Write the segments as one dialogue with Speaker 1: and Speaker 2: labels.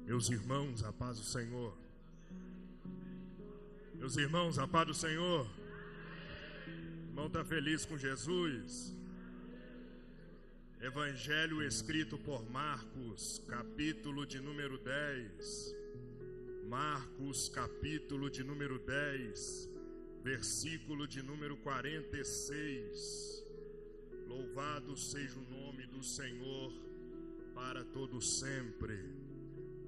Speaker 1: Meus irmãos, a paz do Senhor. Meus irmãos, a paz do Senhor. O irmão está feliz com Jesus? Evangelho escrito por Marcos, capítulo de número 10. Marcos, capítulo de número 10, versículo de número 46. Louvado seja o nome do Senhor para todo sempre.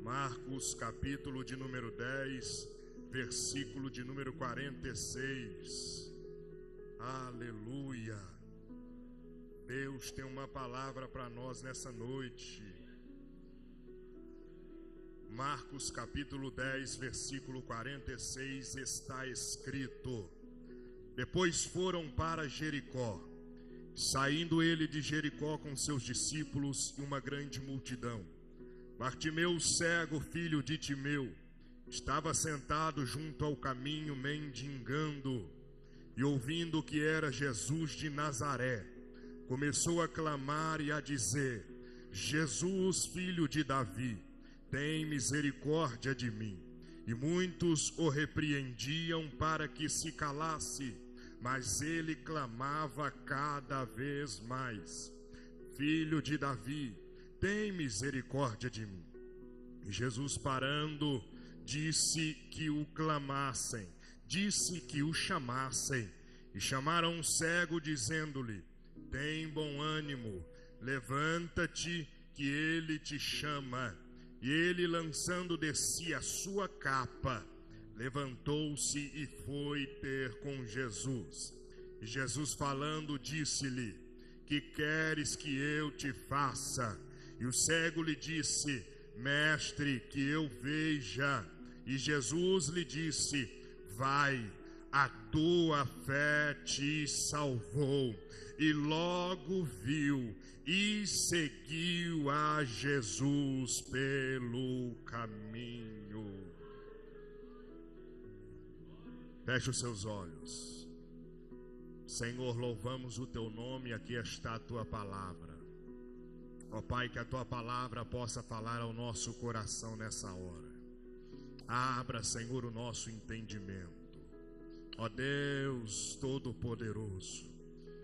Speaker 1: Marcos, capítulo de número 10, versículo de número 46. Aleluia. Deus tem uma palavra para nós nessa noite. Marcos, capítulo 10, versículo 46, está escrito: Depois foram para Jericó. Saindo ele de Jericó com seus discípulos e uma grande multidão, Bartimeu, cego, filho de Timeu, estava sentado junto ao caminho mendigando, e ouvindo que era Jesus de Nazaré, começou a clamar e a dizer: Jesus, filho de Davi, tem misericórdia de mim. E muitos o repreendiam para que se calasse, mas ele clamava cada vez mais: Filho de Davi, tem misericórdia de mim. E Jesus, parando, disse que o clamassem, disse que o chamassem. E chamaram um cego, dizendo-lhe: Tem bom ânimo, levanta-te, que ele te chama. E ele, lançando de si a sua capa, levantou-se e foi ter com Jesus. E Jesus, falando, disse-lhe: Que queres que eu te faça? E o cego lhe disse: Mestre, que eu veja. E Jesus lhe disse: Vai, a tua fé te salvou. E logo viu e seguiu a Jesus pelo caminho. Feche os seus olhos. Senhor, louvamos o teu nome, aqui está a tua palavra. Ó Pai, que a tua palavra possa falar ao nosso coração nessa hora. Abra, Senhor, o nosso entendimento. Ó Deus Todo-Poderoso,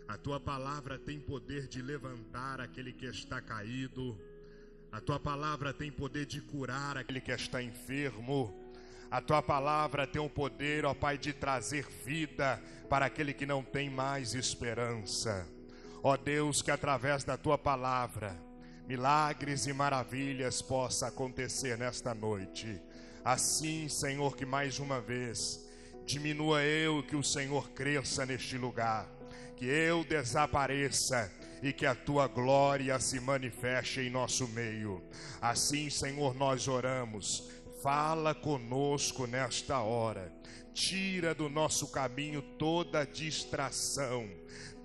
Speaker 1: a tua palavra tem poder de levantar aquele que está caído. A tua palavra tem poder de curar aquele que está enfermo. A tua palavra tem o poder, ó Pai, de trazer vida para aquele que não tem mais esperança. Ó Deus, que através da tua palavra, milagres e maravilhas possam acontecer nesta noite. Assim, Senhor, que mais uma vez diminua eu e que o Senhor cresça neste lugar. Que eu desapareça e que a tua glória se manifeste em nosso meio. Assim, Senhor, nós oramos. Fala conosco nesta hora. Tira do nosso caminho toda distração,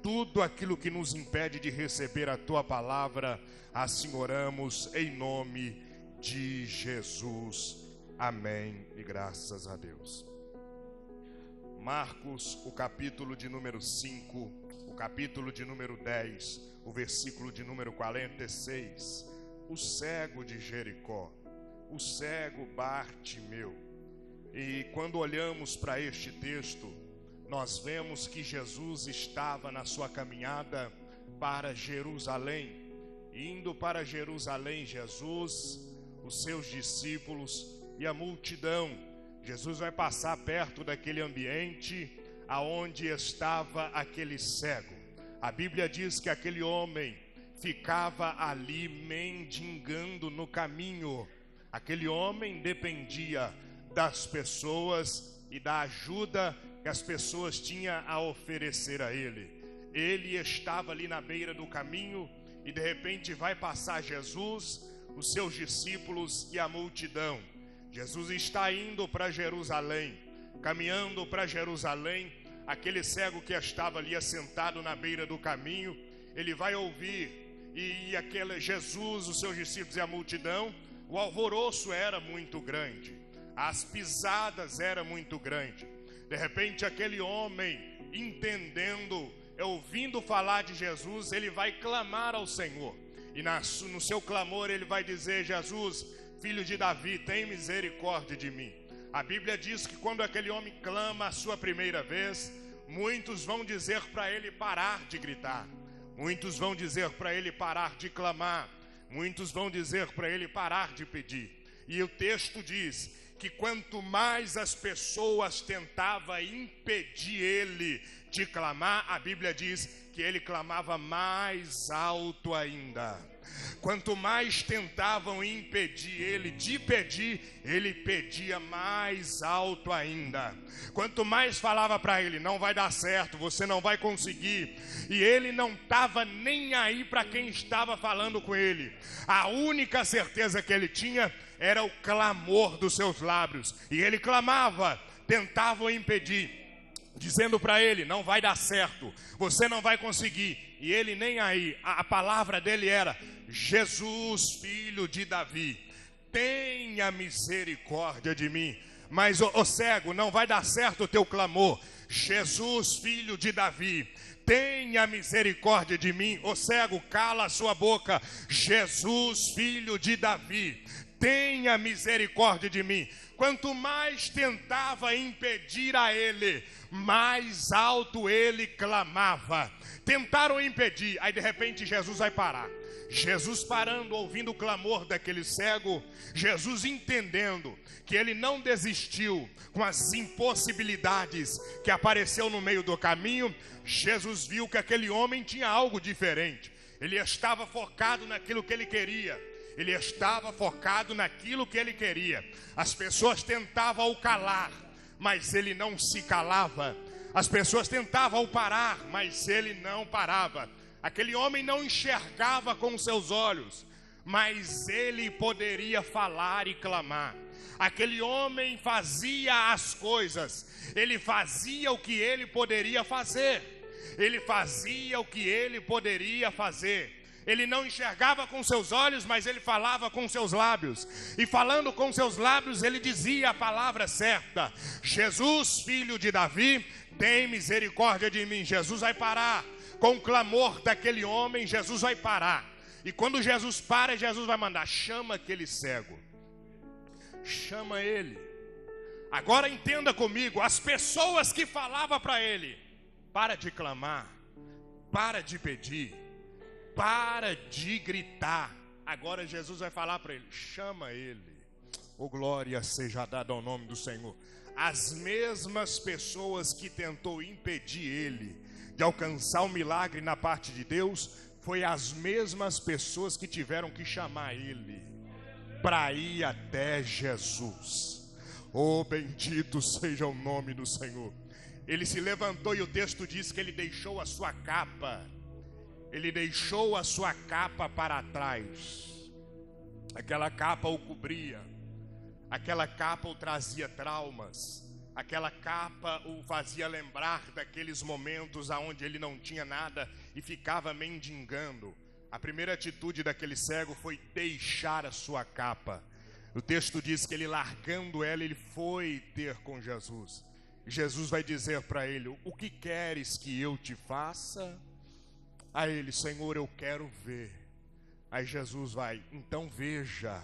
Speaker 1: tudo aquilo que nos impede de receber a tua palavra. Assim oramos em nome de Jesus. Amém e graças a Deus. Marcos, o capítulo de número 5, o capítulo de número 10, o versículo de número 46. O cego de Jericó, o cego Bartimeu. E quando olhamos para este texto, nós vemos que Jesus estava na sua caminhada para Jerusalém. Indo para Jerusalém, Jesus, os seus discípulos e a multidão. Jesus vai passar perto daquele ambiente aonde estava aquele cego. A Bíblia diz que aquele homem ficava ali mendigando no caminho. Aquele homem dependia das pessoas e da ajuda que as pessoas tinham a oferecer a ele. Ele estava ali na beira do caminho e de repente vai passar Jesus, os seus discípulos e a multidão. Jesus está indo para Jerusalém, caminhando para Jerusalém. Aquele cego que estava ali assentado na beira do caminho, ele vai ouvir, e aquele Jesus, os seus discípulos e a multidão, o alvoroço era muito grande, as pisadas eram muito grandes. De repente aquele homem, entendendo, ouvindo falar de Jesus, ele vai clamar ao Senhor. E no seu clamor ele vai dizer: Jesus, filho de Davi, tem misericórdia de mim. A Bíblia diz que quando aquele homem clama a sua primeira vez, muitos vão dizer para ele parar de gritar, muitos vão dizer para ele parar de clamar, muitos vão dizer para ele parar de pedir. E o texto diz que quanto mais as pessoas tentavam impedir ele de clamar, a Bíblia diz que ele clamava mais alto ainda. Quanto mais tentavam impedir ele de pedir, ele pedia mais alto ainda. Quanto mais falava para ele, não vai dar certo, você não vai conseguir, e ele não estava nem aí para quem estava falando com ele. A única certeza que ele tinha era o clamor dos seus lábios, e ele clamava, tentavam impedir, dizendo para ele, não vai dar certo, você não vai conseguir, e ele nem aí. A palavra dele era, Jesus, filho de Davi, tenha misericórdia de mim. Mas, ô cego, não vai dar certo o teu clamor. Jesus, filho de Davi, tenha misericórdia de mim. Ô cego, cala a sua boca. Jesus, filho de Davi, tenha misericórdia de mim. Quanto mais tentava impedir a ele, mais alto ele clamava. Tentaram impedir, aí de repente Jesus vai parar. Jesus parando, ouvindo o clamor daquele cego, Jesus entendendo que ele não desistiu com as impossibilidades que apareceu no meio do caminho, Jesus viu que aquele homem tinha algo diferente. Ele estava focado naquilo que ele queria. Ele estava focado naquilo que ele queria. As pessoas tentavam o calar, mas ele não se calava. As pessoas tentavam o parar, mas ele não parava. Aquele homem não enxergava com seus olhos, mas ele poderia falar e clamar. Aquele homem fazia as coisas, ele fazia o que ele poderia fazer. Ele fazia o que ele poderia fazer. Ele não enxergava com seus olhos, mas ele falava com seus lábios. E falando com seus lábios, ele dizia a palavra certa. Jesus, filho de Davi, tem misericórdia de mim. Jesus vai parar. Com o clamor daquele homem, Jesus vai parar. E quando Jesus para, Jesus vai mandar, chama aquele cego. Chama ele. Agora entenda comigo, as pessoas que falavam para ele, para de clamar, para de pedir, para de gritar. Agora Jesus vai falar para ele, chama ele. Oh, glória seja dada ao nome do Senhor. As mesmas pessoas que tentou impedir ele de alcançar o milagre na parte de Deus, foi as mesmas pessoas que tiveram que chamar ele para ir até Jesus. Oh, bendito seja o nome do Senhor. Ele se levantou e o texto diz que ele deixou a sua capa. Ele deixou a sua capa para trás. Aquela capa o cobria. Aquela capa o trazia traumas. Aquela capa o fazia lembrar daqueles momentos onde ele não tinha nada e ficava mendigando. A primeira atitude daquele cego foi deixar a sua capa. O texto diz que ele, largando ela, ele foi ter com Jesus. Jesus vai dizer para ele, o que queres que eu te faça? A ele, Senhor, eu quero ver. Aí Jesus vai, então veja,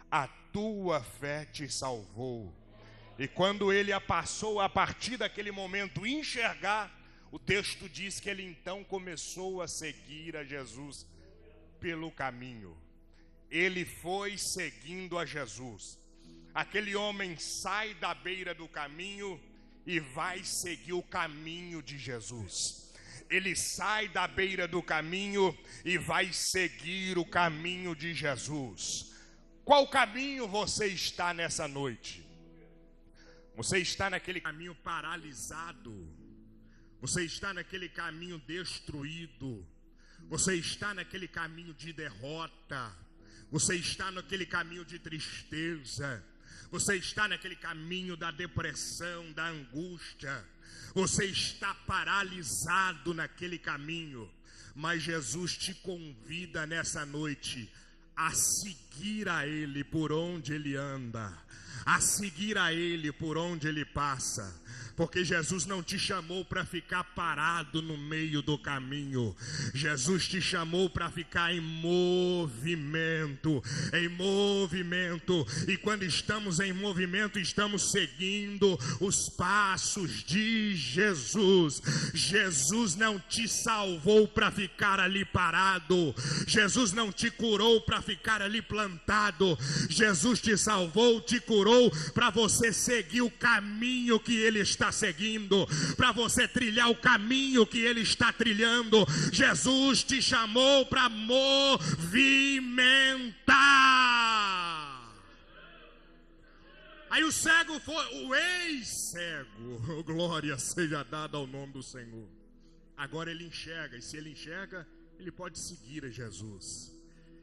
Speaker 1: a tua fé te salvou. E quando ele passou a partir daquele momento enxergar, o texto diz que ele então começou a seguir a Jesus pelo caminho. Ele foi seguindo a Jesus. Aquele homem sai da beira do caminho e vai seguir o caminho de Jesus. Ele sai da beira do caminho e vai seguir o caminho de Jesus. Qual caminho você está nessa noite? Você está naquele caminho paralisado. Você está naquele caminho destruído. Você está naquele caminho de derrota. Você está naquele caminho de tristeza. Você está naquele caminho da depressão, da angústia. Você está paralisado naquele caminho. Mas Jesus te convida nessa noite a seguir a Ele por onde Ele anda, a seguir a Ele por onde Ele passa. Porque Jesus não te chamou para ficar parado no meio do caminho. Jesus te chamou para ficar em movimento. Em movimento. E quando estamos em movimento, estamos seguindo os passos de Jesus. Jesus não te salvou para ficar ali parado. Jesus não te curou para ficar ali plantado. Jesus te salvou, te curou para você seguir o caminho que Ele está seguindo, para você trilhar o caminho que Ele está trilhando. Jesus te chamou para movimentar. Aí o cego foi, o ex-cego, glória seja dada ao nome do Senhor. Agora ele enxerga, e se ele enxerga, ele pode seguir a Jesus.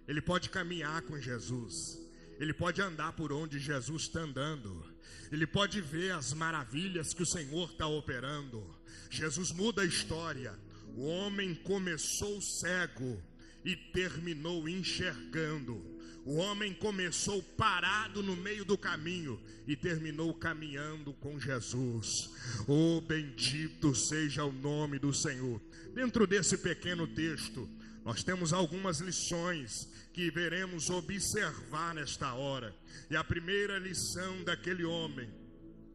Speaker 1: Ele pode caminhar com Jesus. Ele pode andar por onde Jesus está andando. Ele pode ver as maravilhas que o Senhor está operando. Jesus muda a história. O homem começou cego e terminou enxergando. O homem começou parado no meio do caminho e terminou caminhando com Jesus. Oh, bendito seja o nome do Senhor. Dentro desse pequeno texto, nós temos algumas lições que veremos observar nesta hora. E a primeira lição daquele homem,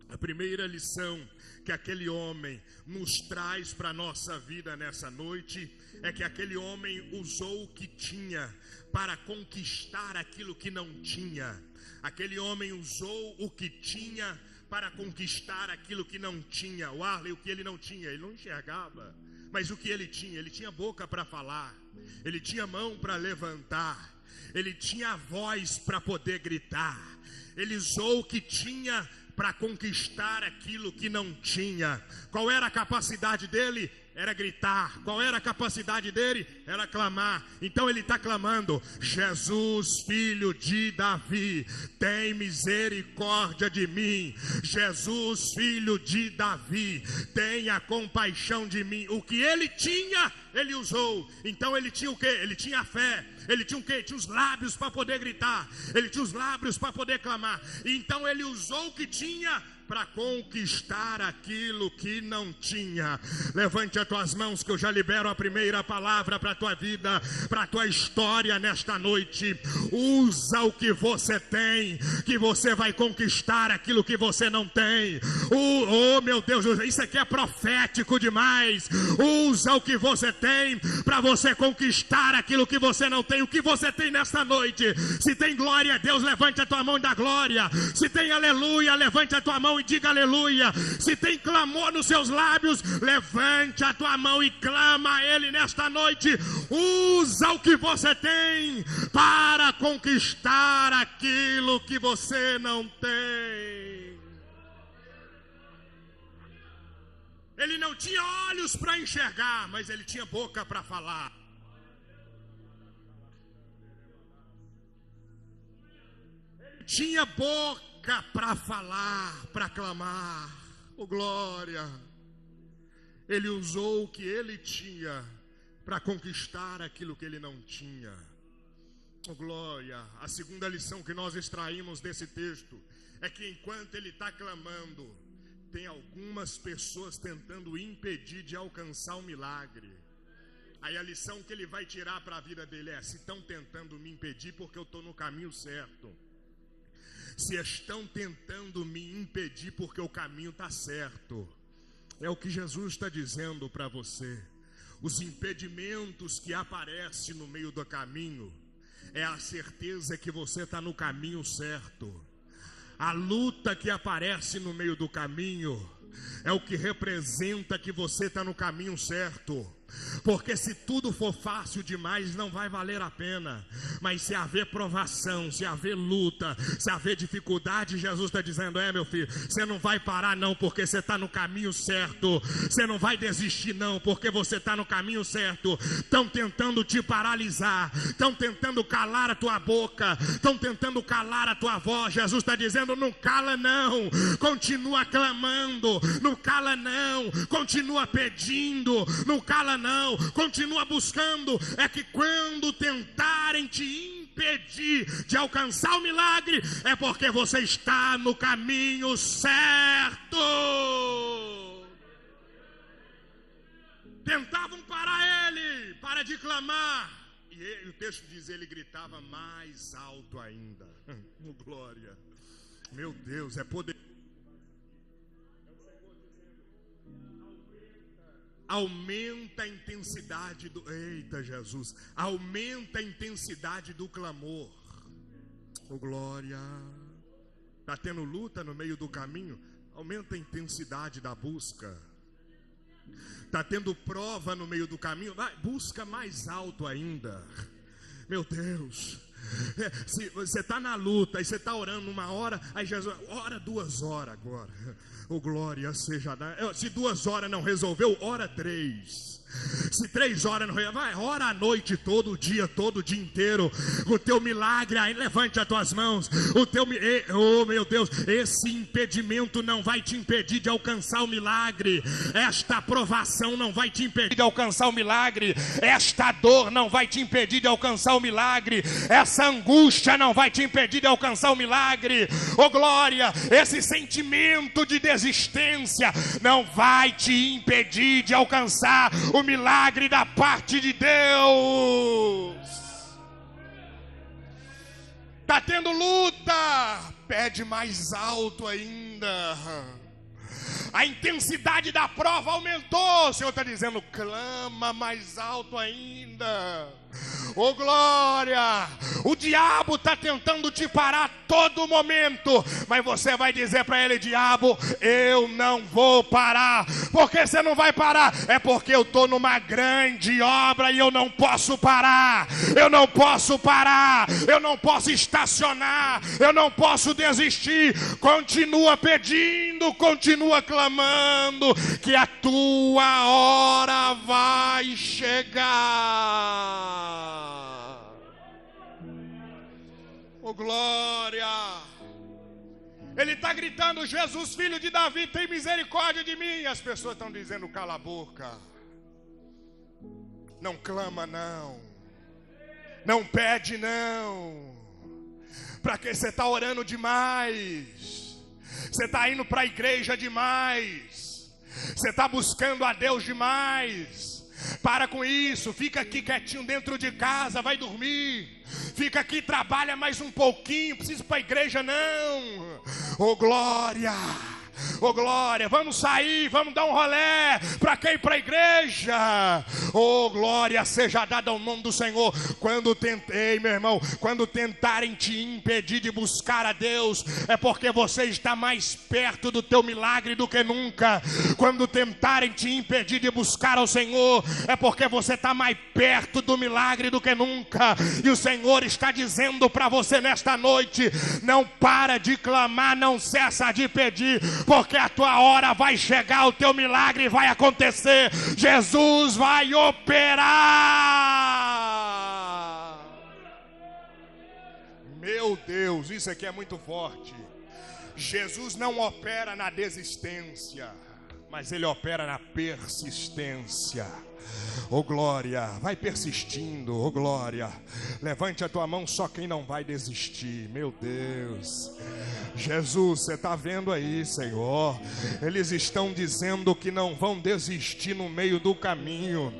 Speaker 1: a primeira lição que aquele homem nos traz para a nossa vida nessa noite, é que aquele homem usou o que tinha para conquistar aquilo que não tinha. Aquele homem usou o que tinha para conquistar aquilo que não tinha. O Arley, o que ele não tinha? Ele não enxergava. Mas o que ele tinha boca para falar, ele tinha mão para levantar, ele tinha voz para poder gritar. Ele usou o que tinha para conquistar aquilo que não tinha. Qual era a capacidade dele? Era gritar. Qual era a capacidade dele? Era clamar. Então ele está clamando: Jesus, filho de Davi, tem misericórdia de mim. Jesus, filho de Davi, tenha compaixão de mim. O que ele tinha, ele usou. Então ele tinha o quê? Ele tinha fé. Ele tinha o quê? Tinha os lábios para poder gritar. Ele tinha os lábios para poder clamar. Então ele usou o que tinha para conquistar aquilo que não tinha. Levante as tuas mãos que eu já libero a primeira palavra para a tua vida, para a tua história nesta noite. Usa o que você tem, que você vai conquistar aquilo que você não tem. Oh meu Deus, isso aqui é profético demais. Usa o que você tem para você conquistar aquilo que você não tem. O que você tem nesta noite? Se tem glória a Deus, levante a tua mão e dá glória. Se tem aleluia, levante a tua mão e diga aleluia. Se tem clamor nos seus lábios, levante a tua mão e clama a Ele nesta noite. Usa o que você tem para conquistar aquilo que você não tem. Ele não tinha olhos para enxergar, mas ele tinha boca para falar. Ele tinha boca para falar, para clamar. Oh glória. Ele usou o que ele tinha para conquistar aquilo que ele não tinha. Oh glória. A segunda lição que nós extraímos desse texto é que enquanto ele está clamando, tem algumas pessoas tentando impedir de alcançar o milagre. Aí a lição que ele vai tirar para a vida dele é: se estão tentando me impedir porque eu estou no caminho certo. Se estão tentando me impedir porque o caminho está certo. É o que Jesus está dizendo para você. Os impedimentos que aparecem no meio do caminho é a certeza que você está no caminho certo. A luta que aparece no meio do caminho é o que representa que você está no caminho certo. Porque se tudo for fácil demais, não vai valer a pena. Mas se haver provação, se haver luta, se haver dificuldade, Jesus está dizendo: meu filho, você não vai parar não, porque você está no caminho certo. Você não vai desistir não, porque você está no caminho certo. Estão tentando te paralisar, estão tentando calar a tua boca, estão tentando calar a tua voz. Jesus está dizendo: não cala não, continua clamando. Não cala não, continua pedindo. Não cala não, continua buscando. É que quando tentarem te impedir de alcançar o milagre, é porque você está no caminho certo. para de clamar. E o texto diz, ele gritava mais alto ainda. Oh, glória. Meu Deus, é poder. Aumenta a intensidade do... Eita, Jesus. Aumenta a intensidade do clamor. Oh, glória. Está tendo luta no meio do caminho? Aumenta a intensidade da busca. Está tendo prova no meio do caminho? Vai, busca mais alto ainda. Meu Deus. Se você está na luta, aí você está orando 1 hora, aí Jesus, ora 2 horas agora. Oh, glória seja. Se 2 horas não resolveu, ora 3. Se 3 horas não resolveu, vai, ora à noite, todo dia inteiro. O teu milagre, aí levante as tuas mãos. Oh, meu Deus, esse impedimento não vai te impedir de alcançar o milagre. Esta provação não vai te impedir de alcançar o milagre. Esta dor não vai te impedir de alcançar o milagre. Essa angústia não vai te impedir de alcançar o milagre. Oh, glória, esse sentimento de desistência não vai te impedir de alcançar o milagre da parte de Deus. Está tendo luta, pede mais alto ainda. A intensidade da prova aumentou. O Senhor está dizendo, clama mais alto ainda. Oh, glória. O diabo está tentando te parar a todo momento, mas você vai dizer para ele, diabo, eu não vou parar. Por que você não vai parar? É porque eu estou numa grande obra e eu não posso parar. Eu não posso parar. Eu não posso estacionar. Eu não posso desistir. Continua pedindo, continua clamando, que a tua hora vai chegar. Oh, glória. Ele está gritando, Jesus, filho de Davi, tem misericórdia de mim. E as pessoas estão dizendo, cala a boca. Não clama não. Não pede não. Para que você está orando demais? Você está indo para a igreja demais. Você está buscando a Deus demais. Para com isso, fica aqui quietinho dentro de casa, vai dormir. Fica aqui, trabalha mais um pouquinho, precisa ir para a igreja não. Oh, glória. Oh, glória, vamos sair, vamos dar um rolé. Para quem? Para a igreja. Oh, glória seja dada ao nome do Senhor. Quando tentei, meu irmão, quando tentarem te impedir de buscar a Deus, é porque você está mais perto do teu milagre do que nunca. Quando tentarem te impedir de buscar ao Senhor, é porque você está mais perto do milagre do que nunca. E o Senhor está dizendo para você nesta noite, não para de clamar, não cessa de pedir, porque a tua hora vai chegar, o teu milagre vai acontecer. Jesus vai operar. Meu Deus, isso aqui é muito forte. Jesus não opera na desistência, mas ele opera na persistência. Oh, glória, vai persistindo, oh, glória. Levante a tua mão, só quem não vai desistir. Meu Deus, Jesus, você está vendo aí, Senhor, eles estão dizendo que não vão desistir no meio do caminho.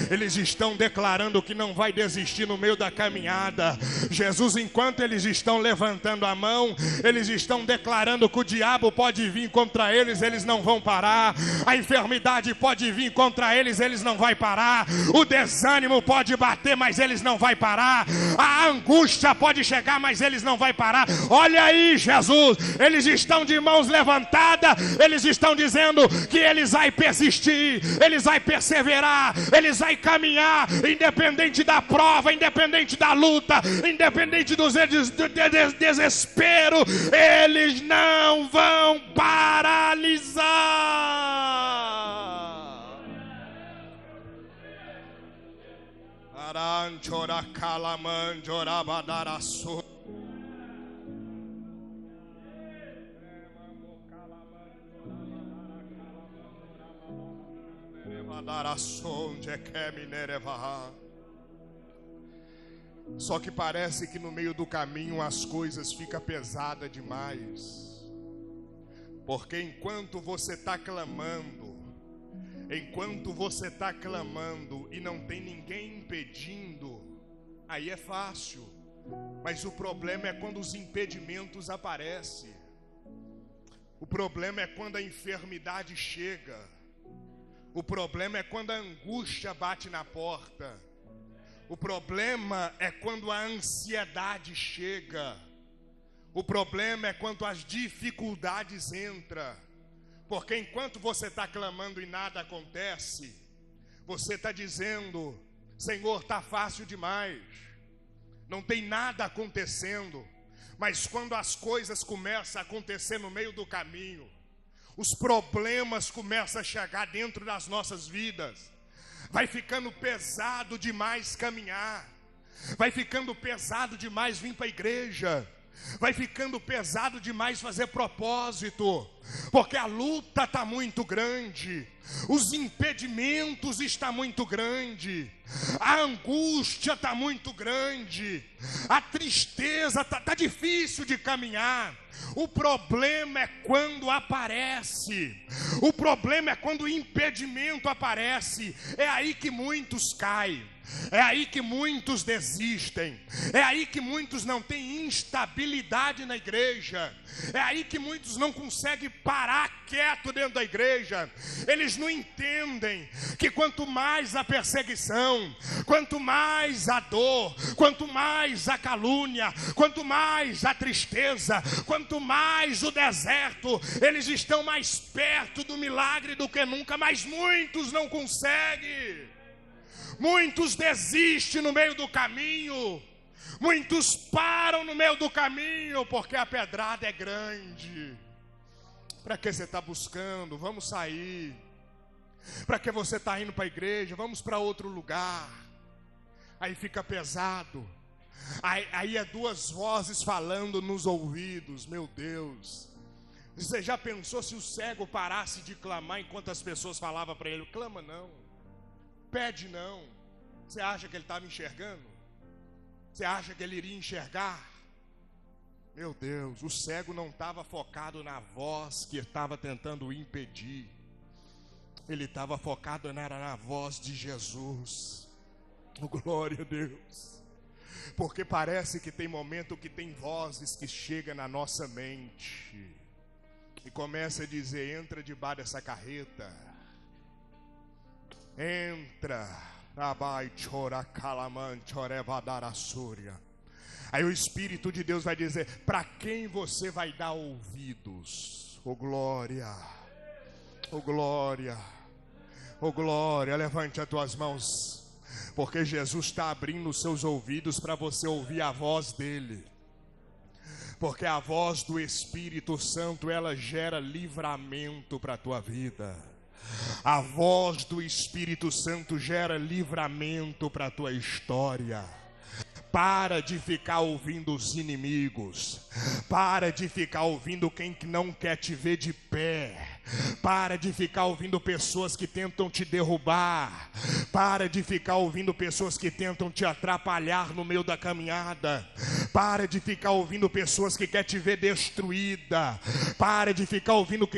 Speaker 1: Eles estão declarando que não vai desistir no meio da caminhada. Jesus, enquanto eles estão levantando a mão, eles estão declarando que o diabo pode vir contra eles, eles não vão parar. A enfermidade pode vir contra eles, eles não vão parar. O desânimo pode bater, mas eles não vão parar. A angústia pode chegar, mas eles não vão parar. Olha aí, Jesus, eles estão de mãos levantadas, eles estão dizendo que eles vão persistir, eles vão perseverar, eles vão caminhar, independente da prova, independente da luta, independente do desespero, eles não vão paralisar. Aranchora calamanjora badaraço. Só que parece que no meio do caminho as coisas ficam pesadas demais. Porque enquanto você está clamando, Enquanto você está clamando e não tem ninguém impedindo, aí é fácil. Mas o problema é quando os impedimentos aparecem. O problema é quando a enfermidade chega. O problema é quando a angústia bate na porta. O problema é quando a ansiedade chega. O problema é quando as dificuldades entram. Porque enquanto você está clamando e nada acontece, você está dizendo: Senhor, está fácil demais, não tem nada acontecendo. Mas quando as coisas começam a acontecer no meio do caminho, os problemas começam a chegar dentro das nossas vidas, vai ficando pesado demais caminhar, vai ficando pesado demais vir para a igreja, vai ficando pesado demais fazer propósito, porque a luta está muito grande, os impedimentos estão muito grandes, a angústia está muito grande, a tristeza está difícil de caminhar. O problema é quando aparece, o problema é quando o impedimento aparece. É aí que muitos caem, é aí que muitos desistem, é aí que muitos não têm instabilidade na igreja, é aí que muitos não conseguem parar quieto dentro da igreja. Eles não entendem que quanto mais a perseguição, quanto mais a dor, quanto mais a calúnia, quanto mais a tristeza, quanto mais o deserto, eles estão mais perto do milagre do que nunca. Mas muitos não conseguem, muitos desistem no meio do caminho, muitos param no meio do caminho, porque a pedrada é grande. Para que você está buscando? Vamos sair. Para que você está indo para a igreja? Vamos para outro lugar. Aí fica pesado. Aí é duas vozes falando nos ouvidos. Meu Deus, você já pensou se o cego parasse de clamar enquanto as pessoas falavam para ele? Clama não, pede não. Você acha que ele estava enxergando? Você acha que ele iria enxergar? Meu Deus, o cego não estava focado na voz que estava tentando impedir. Ele estava focado na voz de Jesus. Oh, glória a Deus. Porque parece que tem momento que tem vozes que chegam na nossa mente e começa a dizer: entra debaixo dessa carreta, entra. Aí o Espírito de Deus vai dizer: para quem você vai dar ouvidos? Oh glória, oh glória, oh glória. Levante as tuas mãos, porque Jesus está abrindo os seus ouvidos para você ouvir a voz dele. Porque a voz do Espírito Santo, ela gera livramento para a tua vida. A voz do Espírito Santo gera livramento para a tua história. Para de ficar ouvindo os inimigos. Para de ficar ouvindo quem não quer te ver de pé. Para de ficar ouvindo pessoas que tentam te derrubar. Para de ficar ouvindo pessoas que tentam te atrapalhar no meio da caminhada. Para de ficar ouvindo pessoas que querem te ver destruída. Para de ficar ouvindo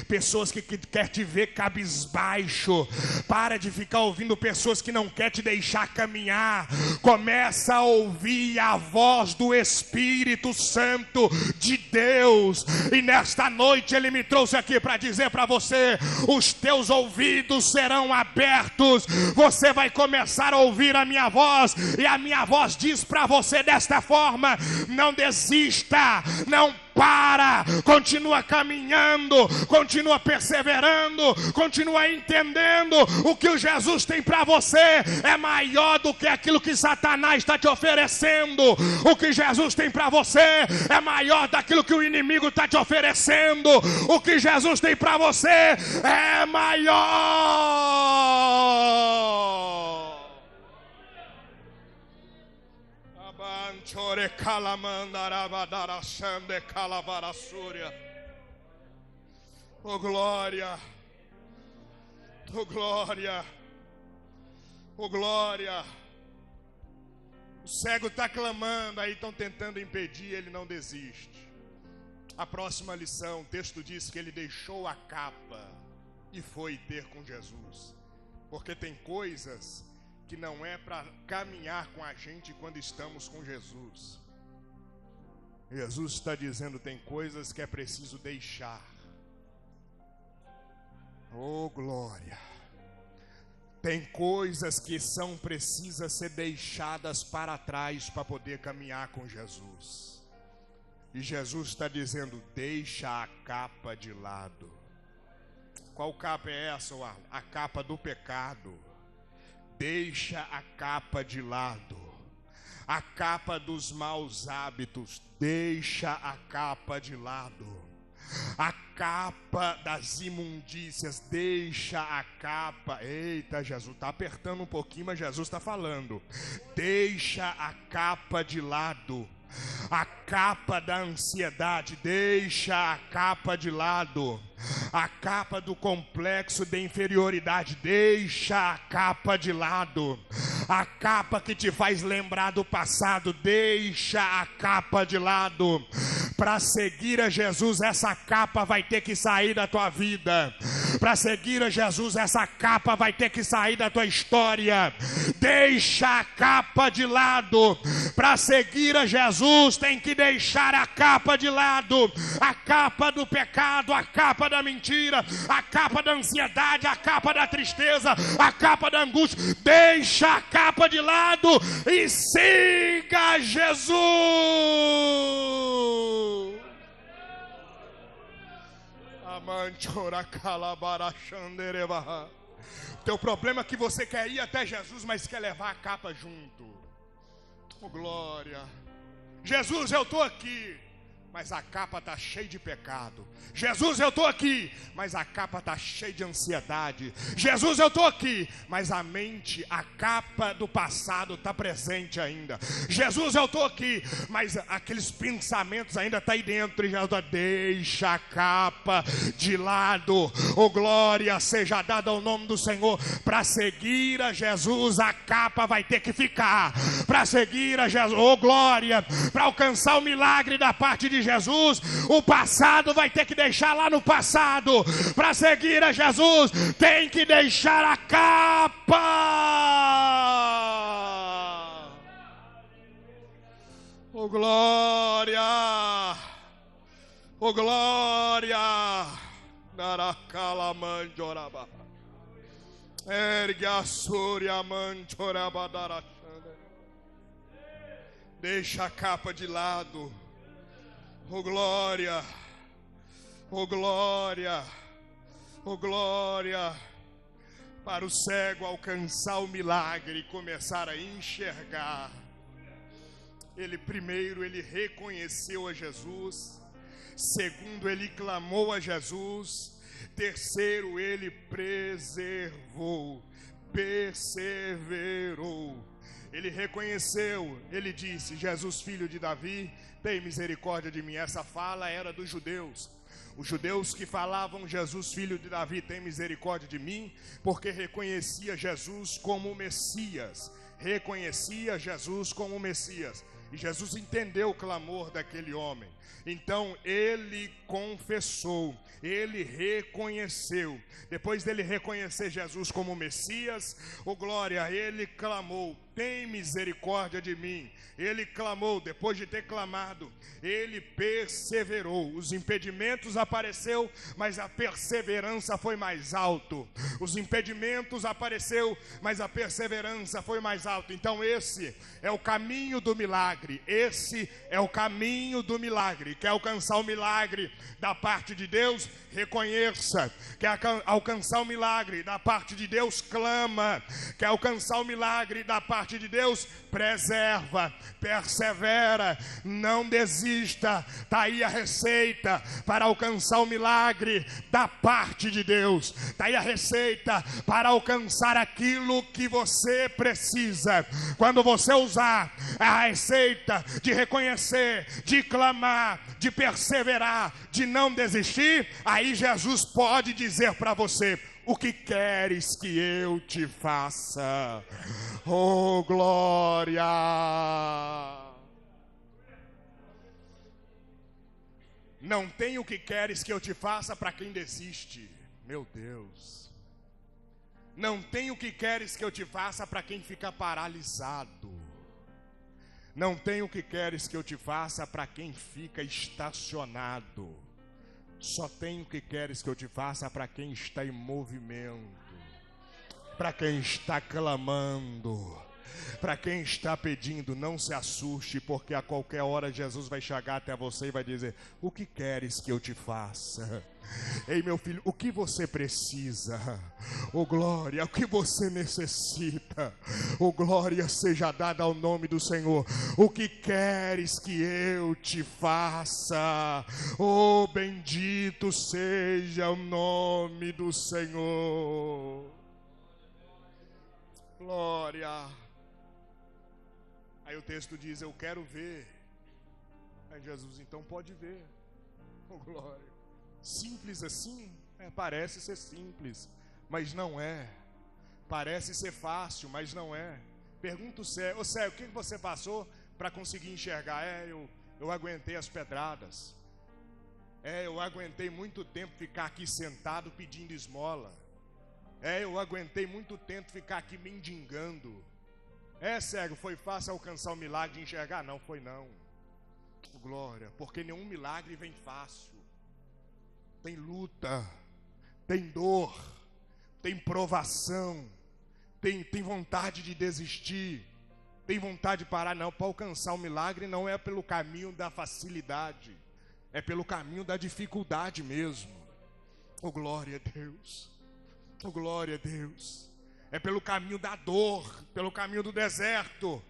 Speaker 1: pessoas que querem te ver cabisbaixo. Para de ficar ouvindo pessoas que não querem te deixar caminhar. Começa a ouvir a voz do Espírito Santo de Deus. E nesta noite ele me trouxe aqui para dizer para você: os teus ouvidos serão abertos. Você vai começar a ouvir a minha voz. E a minha voz diz para você desta forma: não desista, não para, continua caminhando, continua perseverando, continua entendendo o que o Jesus tem para você é maior do que aquilo que Satanás está te oferecendo. O que Jesus tem para você é maior daquilo que o inimigo está te oferecendo. O que Jesus tem para você é maior. Oh glória, oh glória, oh glória. O cego está clamando, aí estão tentando impedir, ele não desiste. A próxima lição, o texto diz que ele deixou a capa e foi ter com Jesus. Porque tem coisas que não é para caminhar com a gente quando estamos com Jesus. Jesus está dizendo, tem coisas que é preciso deixar. Oh, glória! Tem coisas que precisas ser deixadas para trás para poder caminhar com Jesus. E Jesus está dizendo, deixa a capa de lado. Qual capa é essa, Arlo? A capa do pecado. Deixa a capa de lado. A capa dos maus hábitos. Deixa a capa de lado. A capa das imundícias. Deixa a capa. Eita, Jesus está apertando um pouquinho, mas Jesus está falando. Deixa a capa de lado. A capa da ansiedade, deixa a capa de lado. A capa do complexo de inferioridade, deixa a capa de lado. A capa que te faz lembrar do passado, deixa a capa de lado. Para seguir a Jesus, essa capa vai ter que sair da tua vida. Para seguir a Jesus, essa capa vai ter que sair da tua história. Deixa a capa de lado. Para seguir a Jesus, tem que deixar a capa de lado. A capa do pecado, a capa da mentira, a capa da ansiedade, a capa da tristeza, a capa da angústia. Deixa a capa de lado e siga Jesus. O teu problema é que você quer ir até Jesus, mas quer levar a capa junto. Oh, glória. Jesus, eu estou aqui, mas a capa está cheia de pecado. Jesus, eu estou aqui, mas a capa está cheia de ansiedade. Jesus, eu estou aqui, mas a mente, a capa do passado está presente ainda. Jesus, eu estou aqui, mas aqueles pensamentos ainda estão aí dentro. E Jesus, deixa a capa de lado. Oh, glória seja dada ao nome do Senhor. Para seguir a Jesus, a capa vai ter que ficar. Para seguir a Jesus, oh, glória, para alcançar o milagre da parte de Jesus, o passado vai ter que deixar lá no passado. Para seguir a Jesus, tem que deixar a capa. Oh, glória! Oh, glória! Naracalamanjoraba. Ergue a súria manjoraba. Deixa a capa de lado. Oh, glória! Oh, glória! Oh, glória! Para o cego alcançar o milagre e começar a enxergar. Primeiro ele reconheceu a Jesus. Segundo, ele clamou a Jesus. Terceiro, ele perseverou. Ele reconheceu, ele disse, Jesus, filho de Davi, tem misericórdia de mim. Essa fala era dos judeus. Os judeus que falavam, Jesus, filho de Davi, tem misericórdia de mim, porque reconhecia Jesus como Messias. Reconhecia Jesus como Messias. E Jesus entendeu o clamor daquele homem. Então ele confessou, ele reconheceu. Depois dele reconhecer Jesus como Messias, oh glória, ele clamou, tem misericórdia de mim. Ele clamou, depois de ter clamado, ele perseverou. Os impedimentos apareceu, mas a perseverança foi mais alto. Os impedimentos apareceu, mas a perseverança foi mais alto. Então esse é o caminho do milagre. Esse é o caminho do milagre. Quer alcançar o milagre da parte de Deus? Reconheça. Quer alcançar o milagre da parte de Deus? Clama. Quer alcançar o milagre da parte de Deus? Preserva, persevera, não desista. Está aí a receita para alcançar o milagre da parte de Deus. Está aí a receita para alcançar aquilo que você precisa. Quando você usar a receita de reconhecer, de clamar, de perseverar, de não desistir, aí Jesus pode dizer para você: o que queres que eu te faça? Oh, glória! Não tem o que queres que eu te faça para quem desiste. Meu Deus. Não tem o que queres que eu te faça para quem fica paralisado. Não tem o que queres que eu te faça para quem fica estacionado. Só tem o que queres que eu te faça para quem está em movimento, para quem está clamando, para quem está pedindo. Não se assuste, porque a qualquer hora Jesus vai chegar até você e vai dizer: o que queres que eu te faça? Ei, meu filho, o que você precisa? Oh glória, o que você necessita? Oh glória seja dada ao nome do Senhor. O que queres que eu te faça? Oh bendito seja o nome do Senhor. Glória. Aí o texto diz: eu quero ver. Aí Jesus: então pode ver. Oh glória. Simples assim? Parece ser simples, mas não é. Parece ser fácil, mas não é. Pergunta o cego: ô cego, o que você passou para conseguir enxergar? Eu aguentei as pedradas. Eu aguentei muito tempo ficar aqui sentado pedindo esmola. Eu aguentei muito tempo ficar aqui mendigando. Cego, foi fácil alcançar o milagre de enxergar? Não foi não. Glória, porque nenhum milagre vem fácil. Tem luta, tem dor, tem provação, tem vontade de desistir, tem vontade de parar. Não, para alcançar o milagre não é pelo caminho da facilidade, é pelo caminho da dificuldade mesmo. Oh glória a Deus, oh glória a Deus. É pelo caminho da dor, pelo caminho do deserto.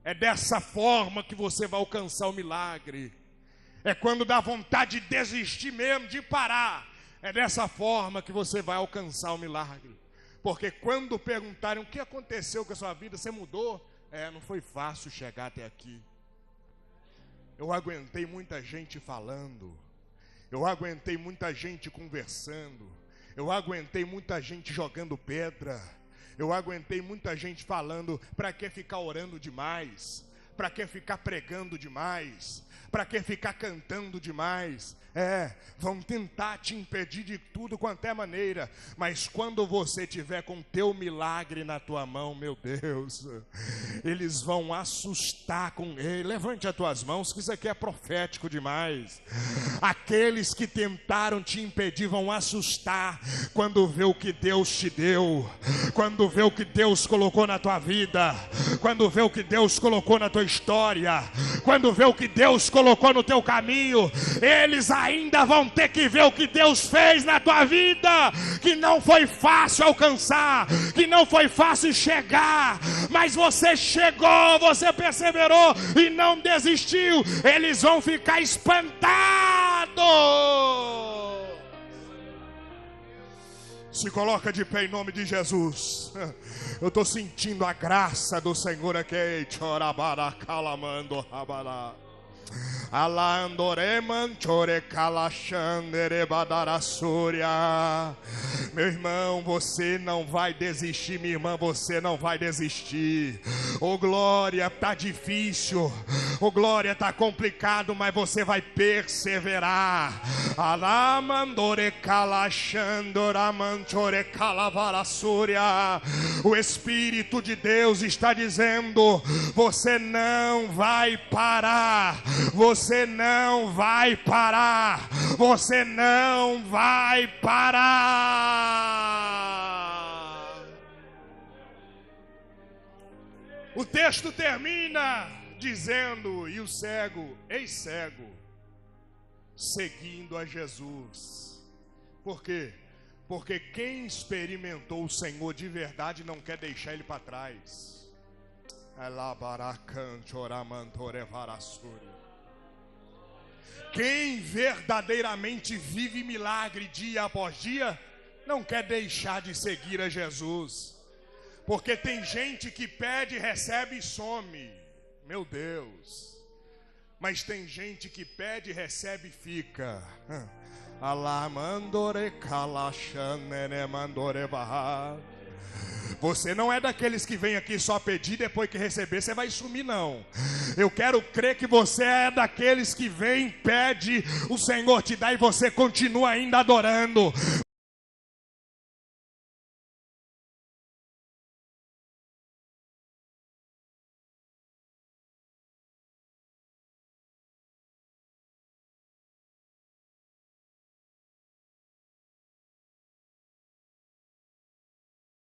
Speaker 1: É dessa forma que você vai alcançar o milagre. É quando dá vontade de desistir mesmo, de parar. É dessa forma que você vai alcançar o milagre. Porque quando perguntarem o que aconteceu com a sua vida, você mudou? Não foi fácil chegar até aqui. Eu aguentei muita gente falando. Eu aguentei muita gente conversando. Eu aguentei muita gente jogando pedra. Eu aguentei muita gente falando: para que ficar orando demais? Para que ficar pregando demais? Para que ficar cantando demais? Vão tentar te impedir de tudo quanto é maneira. Mas quando você tiver com o teu milagre na tua mão, meu Deus, eles vão assustar com ele. Levante as tuas mãos, que isso aqui é profético demais. Aqueles que tentaram te impedir vão assustar quando vê o que Deus te deu, quando vê o que Deus colocou na tua vida, quando vê o que Deus colocou na tua história, quando vê o que Deus colocou no teu caminho. Eles ainda vão ter que ver o que Deus fez na tua vida, que não foi fácil alcançar, que não foi fácil chegar, mas você chegou, você perseverou e não desistiu. Eles vão ficar espantados. Se coloca de pé em nome de Jesus. Eu estou sentindo a graça do Senhor aqui. Meu irmão, você não vai desistir. Minha irmã, você não vai desistir. Oh glória, tá difícil. Oh glória, tá complicado, mas você vai perseverar. O Espírito de Deus está dizendo: você não vai parar. Você não vai parar. Você não vai parar. O texto termina dizendo: e o cego, ex-cego, seguindo a Jesus. Por quê? Porque quem experimentou o Senhor de verdade não quer deixar ele para trás. Quem verdadeiramente vive milagre dia após dia não quer deixar de seguir a Jesus. Porque tem gente que pede, recebe e some. Meu Deus. Mas tem gente que pede, recebe e fica. Você não é daqueles que vem aqui só pedir, depois que receber você vai sumir, não. Eu quero crer que você é daqueles que vem, pede, o Senhor te dá e você continua ainda adorando.